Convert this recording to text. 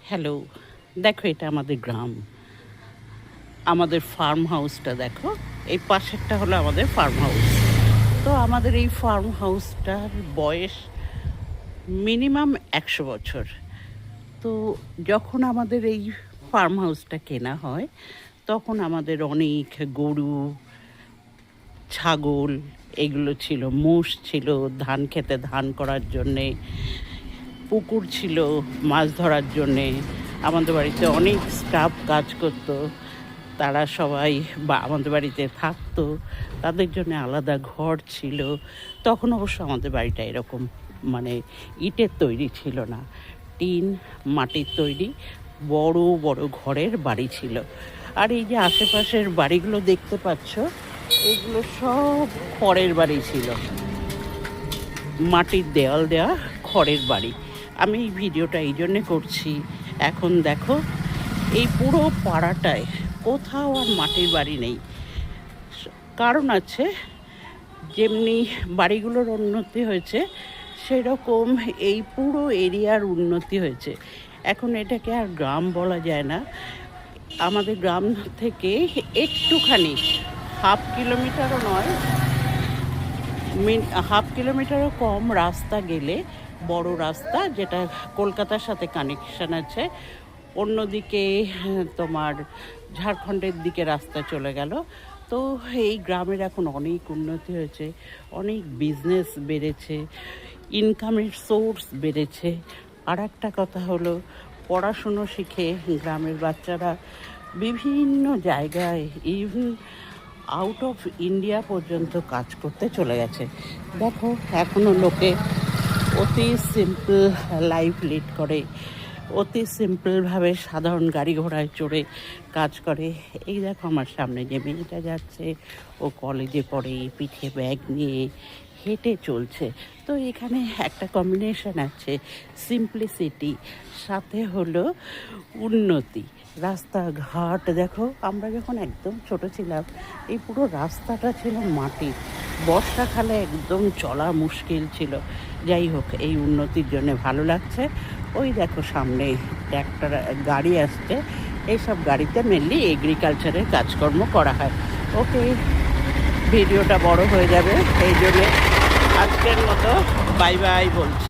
Hello, দেখো এটা আমাদের গ্রাম। আমাদের ফার্ম হাউসটা দেখো, এই পাশেরটা হলো আমাদের ফার্ম হাউস। তো আমাদের এই ফার্ম হাউসটার বয়স মিনিমাম 100 বছর। তো যখন আমাদের এই ফার্ম হাউসটা কেনা হয়, তখন আমাদের অনেক গরু, ছাগল এগুলো ছিল, মোষ ছিল ধান খেতে ধান করার জন্যে, পুকুর ছিল মাছ ধরার জন্যে। আমাদের বাড়িতে অনেক স্টাফ কাজ করতো, তারা সবাই আমাদের বাড়িতে থাকতো, তাদের জন্য আলাদা ঘর ছিল। তখন অবশ্য আমাদের বাড়িটা এরকম মানে ইটের তৈরি ছিল না, টিন মাটির তৈরি বড় বড় ঘরের বাড়ি ছিল। আর এই যে আশেপাশের বাড়িগুলো দেখতে পাচ্ছ, এগুলো সব খড়ের বাড়ি ছিল, মাটির দেওয়াল দেওয়া খড়ের বাড়ি। আমি এই ভিডিওটা এই জন্যে করছি, এখন দেখো এই পুরো পাড়াটায় কোথাও আর মাটির বাড়ি নেই। কারণ আছে, যেমনি বাড়িগুলোর উন্নতি হয়েছে সেরকম এই পুরো এরিয়ার উন্নতি হয়েছে। এখন এটাকে আর গ্রাম বলা যায় না। আমাদের গ্রাম থেকে একটুখানি 1/2 কিলোমিটারও নয়, হাফ কিলোমিটারও কম রাস্তা গেলে বড় রাস্তা, যেটা কলকাতার সাথে কানেকশান আছে, অন্যদিকে তোমার ঝাড়খণ্ডের দিকে রাস্তা চলে গেল। তো এই গ্রামের এখন অনেক উন্নতি হয়েছে, অনেক বিজনেস বেড়েছে, ইনকামের সোর্স বেড়েছে। আর একটা কথা হলো, পড়াশুনো শিখে গ্রামের বাচ্চারা বিভিন্ন জায়গায়, ইভেন আউট অফ ইন্ডিয়া পর্যন্ত কাজ করতে চলে গেছে। দেখো এখনও লোকে অতি সিম্পল লাইফ লিড করে, অতি সিম্পলভাবে সাধারণ গাড়ি ঘোড়ায় চড়ে কাজ করে। এই দেখো আমার সামনে যে মেয়েটা যাচ্ছে, ও কলেজে পড়ে, পিঠে ব্যাগ নিয়ে হেঁটে চলছে। তো এখানে একটা কম্বিনেশন আছে, সিম্পলিসিটি সাথে হলো উন্নতি। রাস্তাঘাট দেখো, আমরা যখন একদম ছোট ছিলাম এই পুরো রাস্তাটা ছিল মাটি, বর্ষাকালে একদম চলা মুশকিল ছিল। যাই হোক, এই উন্নতির জন্য ভালো লাগছে। ওই দেখো সামনে একটা গাড়ি আসছে, এইসব গাড়িতে মেনলি এগ্রিকালচারের কাজকর্ম করা হয়। ওকে, ভিডিওটা বড় হয়ে যাবে, এই জন্যে আজকের মতো বাই বাই বলছি।